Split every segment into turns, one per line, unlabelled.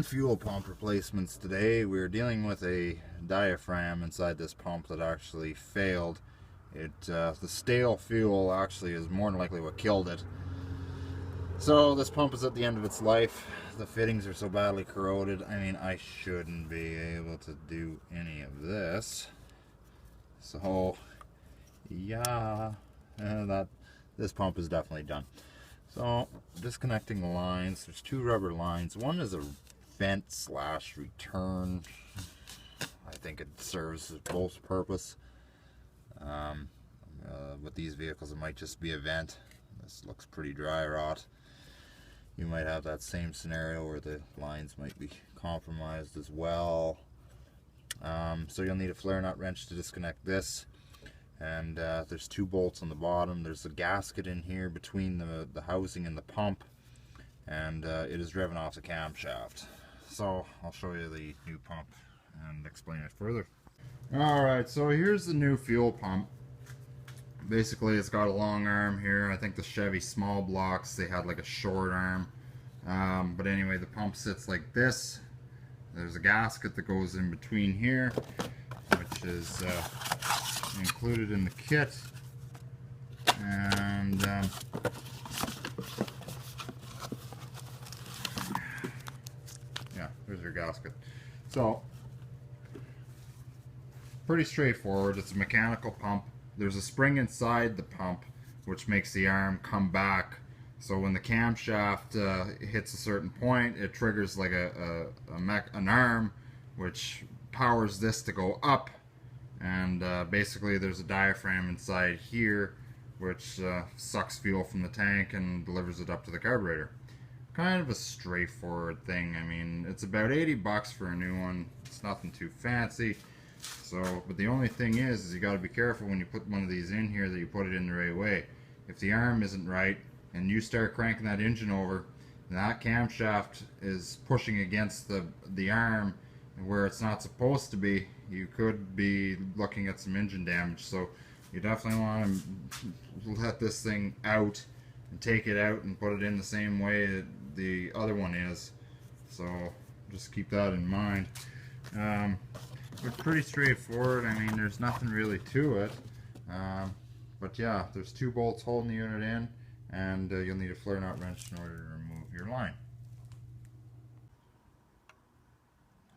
fuel pump replacements today. We're dealing with a diaphragm inside this pump that actually failed. The stale fuel actually is more than likely what killed it. So this pump is at the end of its life. The fittings are so badly corroded. I mean, I shouldn't be able to do any of this. So yeah, this pump is definitely done. So disconnecting the lines. There's two rubber lines. One is a vent slash return. I think it serves both purpose. With these vehicles, it might just be a vent. This looks pretty dry rot. You might have that same scenario where the lines might be compromised as well. So you'll need a flare nut wrench to disconnect this. And there's two bolts on the bottom. There's a gasket in here between the housing and the pump, and it is driven off the camshaft. So I'll show you the new pump and explain it further. Alright, so here's the new fuel pump. Basically it's got a long arm here. I think the Chevy small blocks, they had like a short arm. But anyway, the pump sits like this. There's a gasket that goes in between here, which is included in the kit, and yeah, there's your gasket. So pretty straightforward. It's a mechanical pump. There's a spring inside the pump which makes the arm come back, so when the camshaft hits a certain point, it triggers like an arm which powers this to go up. And basically there's a diaphragm inside here which sucks fuel from the tank and delivers it up to the carburetor. Kind of a straightforward thing. I mean, it's about 80 bucks for a new one. It's nothing too fancy. So, but the only thing is you got to be careful when you put one of these in here that you put it in the right way. If the arm isn't right and you start cranking that engine over, that camshaft is pushing against the arm where it's not supposed to be. You could be looking at some engine damage. So you definitely want to let this thing out and take it out and put it in the same way that the other one is. So just keep that in mind. It's pretty straightforward. I mean, there's nothing really to it. But yeah, there's two bolts holding the unit in, and you'll need a flare nut wrench in order to remove your line.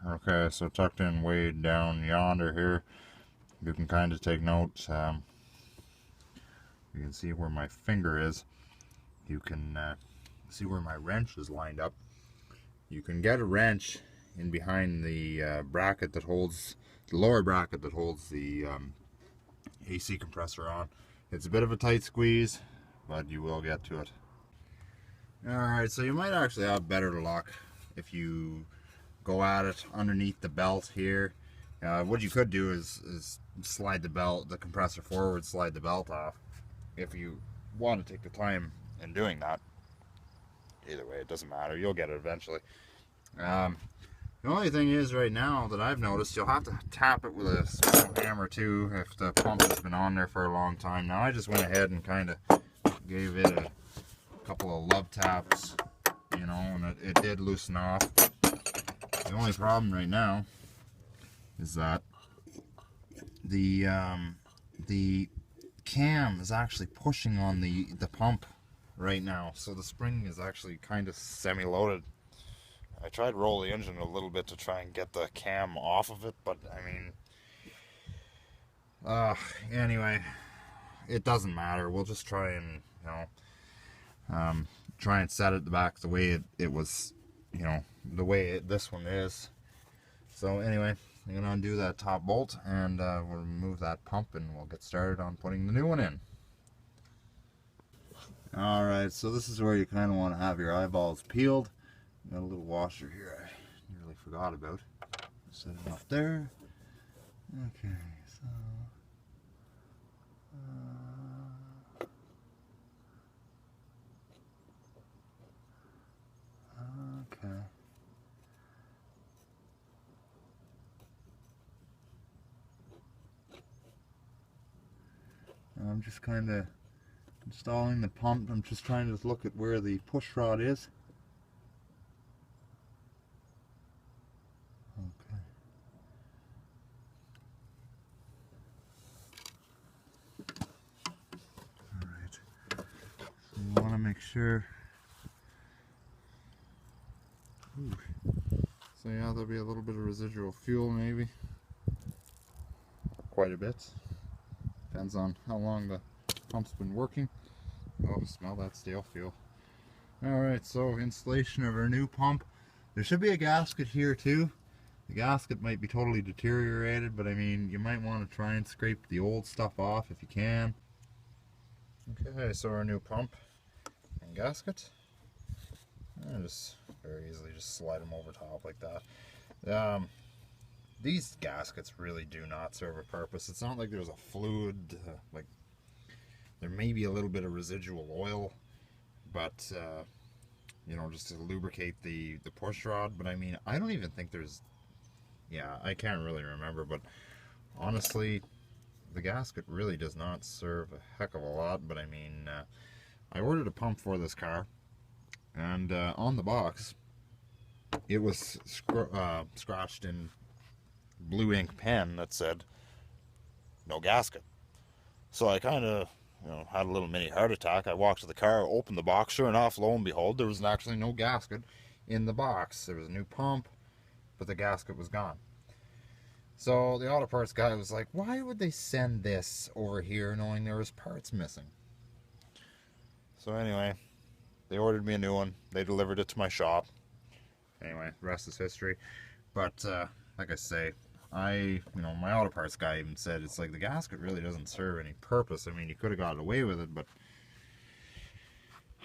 Okay, so tucked in way down yonder here, you can kind of take note. You can see where my finger is. You can see where my wrench is lined up. You can get a wrench in behind the bracket that holds the lower bracket that holds the AC compressor on. It's a bit of a tight squeeze, but you will get to it. Alright, so you might actually have better luck if you go at it underneath the belt here. What you could do is slide the compressor forward, slide the belt off, if you want to take the time in doing that. Either way, it doesn't matter, you'll get it eventually. The only thing is right now that I've noticed, you'll have to tap it with a small hammer too if the pump has been on there for a long time. Now I just went ahead and kind of gave it a couple of love taps, you know, and it did loosen off. The only problem right now is that the cam is actually pushing on the pump right now, so the spring is actually kind of semi-loaded. I tried to roll the engine a little bit to try and get the cam off of it, but I mean, anyway, it doesn't matter. We'll just try and, you know, try and set it back the way it was, you know, the way this one is. So anyway, I'm going to undo that top bolt, and we'll remove that pump, and we'll get started on putting the new one in. Alright, so this is where you kind of want to have your eyeballs peeled. Got a little washer here I nearly forgot about. Set it off there. Okay, so okay. I'm just kind of installing the pump. I'm just trying to look at where the push rod is. to make sure. Ooh. So yeah, there'll be a little bit of residual fuel maybe. Quite a bit. Depends on how long the pump's been working. Oh, smell that stale fuel. Alright, so installation of our new pump. There should be a gasket here too. The gasket might be totally deteriorated, but I mean, you might want to try and scrape the old stuff off if you can. Okay, so our new pump and gasket. And just very easily just slide them over top like that. These gaskets really do not serve a purpose. It's not like there's a fluid, like there may be a little bit of residual oil, but you know, just to lubricate the push rod. But I mean, I don't even think there's, yeah, I can't really remember, but honestly, the gasket really does not serve a heck of a lot. But I mean, I ordered a pump for this car, and on the box it was scratched in blue ink pen that said no gasket. So I kind of, you know, had a little mini heart attack. I walked to the car, opened the box, sure enough, lo and behold, there was actually no gasket in the box. There was a new pump, but the gasket was gone. So the auto parts guy was like, why would they send this over here knowing there was parts missing? So anyway, they ordered me a new one. They delivered it to my shop. Anyway, the rest is history. But like I say, you know, my auto parts guy even said it's like the gasket really doesn't serve any purpose. I mean, you could have gotten away with it, but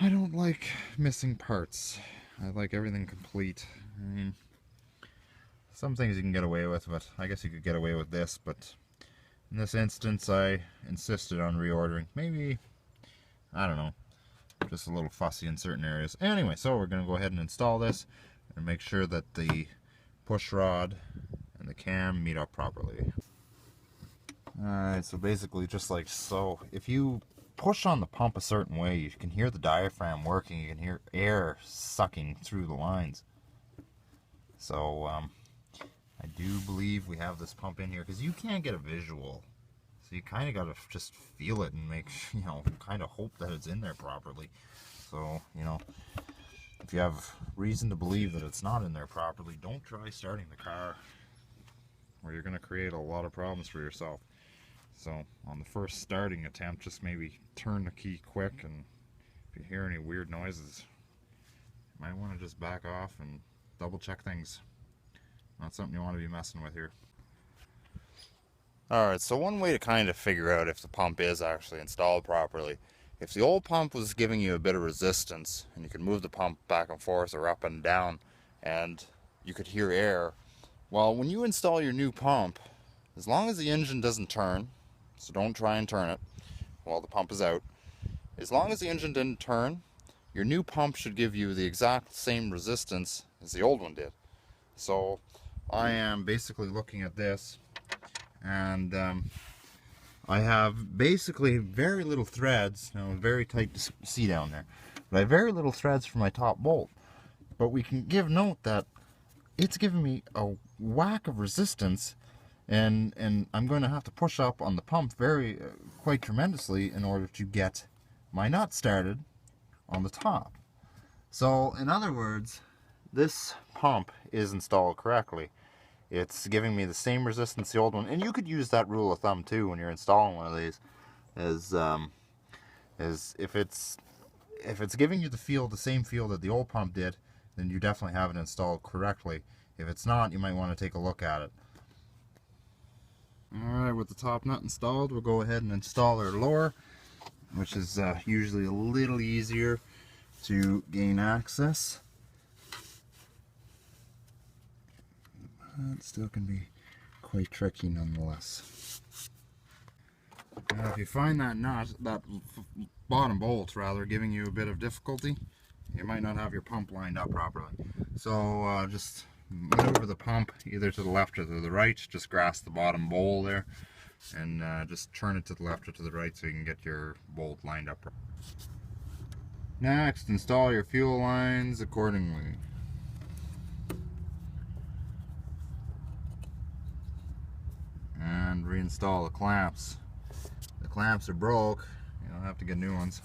I don't like missing parts. I like everything complete. I mean, some things you can get away with, but I guess you could get away with this. But in this instance, I insisted on reordering. Maybe, I don't know, just a little fussy in certain areas. Anyway, so we're going to go ahead and install this and make sure that the push rod and the cam meet up properly. Alright, so basically just like so, if you push on the pump a certain way, you can hear the diaphragm working, you can hear air sucking through the lines. So I do believe we have this pump in here, because you can't get a visual, so you kind of got to just feel it and make, you know, kind of hope that it's in there properly. So, you know, if you have reason to believe that it's not in there properly, don't try starting the car, or you're going to create a lot of problems for yourself. So on the first starting attempt, just maybe turn the key quick, and if you hear any weird noises, you might want to just back off and double check things. Not something you want to be messing with here. Alright, so one way to kind of figure out if the pump is actually installed properly, if the old pump was giving you a bit of resistance, and you could move the pump back and forth or up and down, and you could hear air, well, when you install your new pump, as long as the engine doesn't turn, so don't try and turn it while the pump is out, as long as the engine didn't turn, your new pump should give you the exact same resistance as the old one did. So I am basically looking at this, and I have basically very little threads. Now, very tight to see down there, but I have very little threads for my top bolt. But we can give note that it's giving me a whack of resistance, and I'm going to have to push up on the pump quite tremendously in order to get my nut started on the top. So in other words, this pump is installed correctly. It's giving me the same resistance the old one, and you could use that rule of thumb too when you're installing one of these, as if it's giving you the same feel that the old pump did, then you definitely have it installed correctly. If it's not, you might want to take a look at it. Alright, with the top nut installed, we'll go ahead and install our lower, which is usually a little easier to gain access. It still can be quite tricky nonetheless. Now, if you find that nut, that bottom bolt rather, giving you a bit of difficulty, you might not have your pump lined up properly. So just maneuver the pump either to the left or to the right. Just grasp the bottom bowl there, and just turn it to the left or to the right so you can get your bolt lined up. Next, install your fuel lines accordingly. And reinstall the clamps. The clamps are broke, you don't have to get new ones.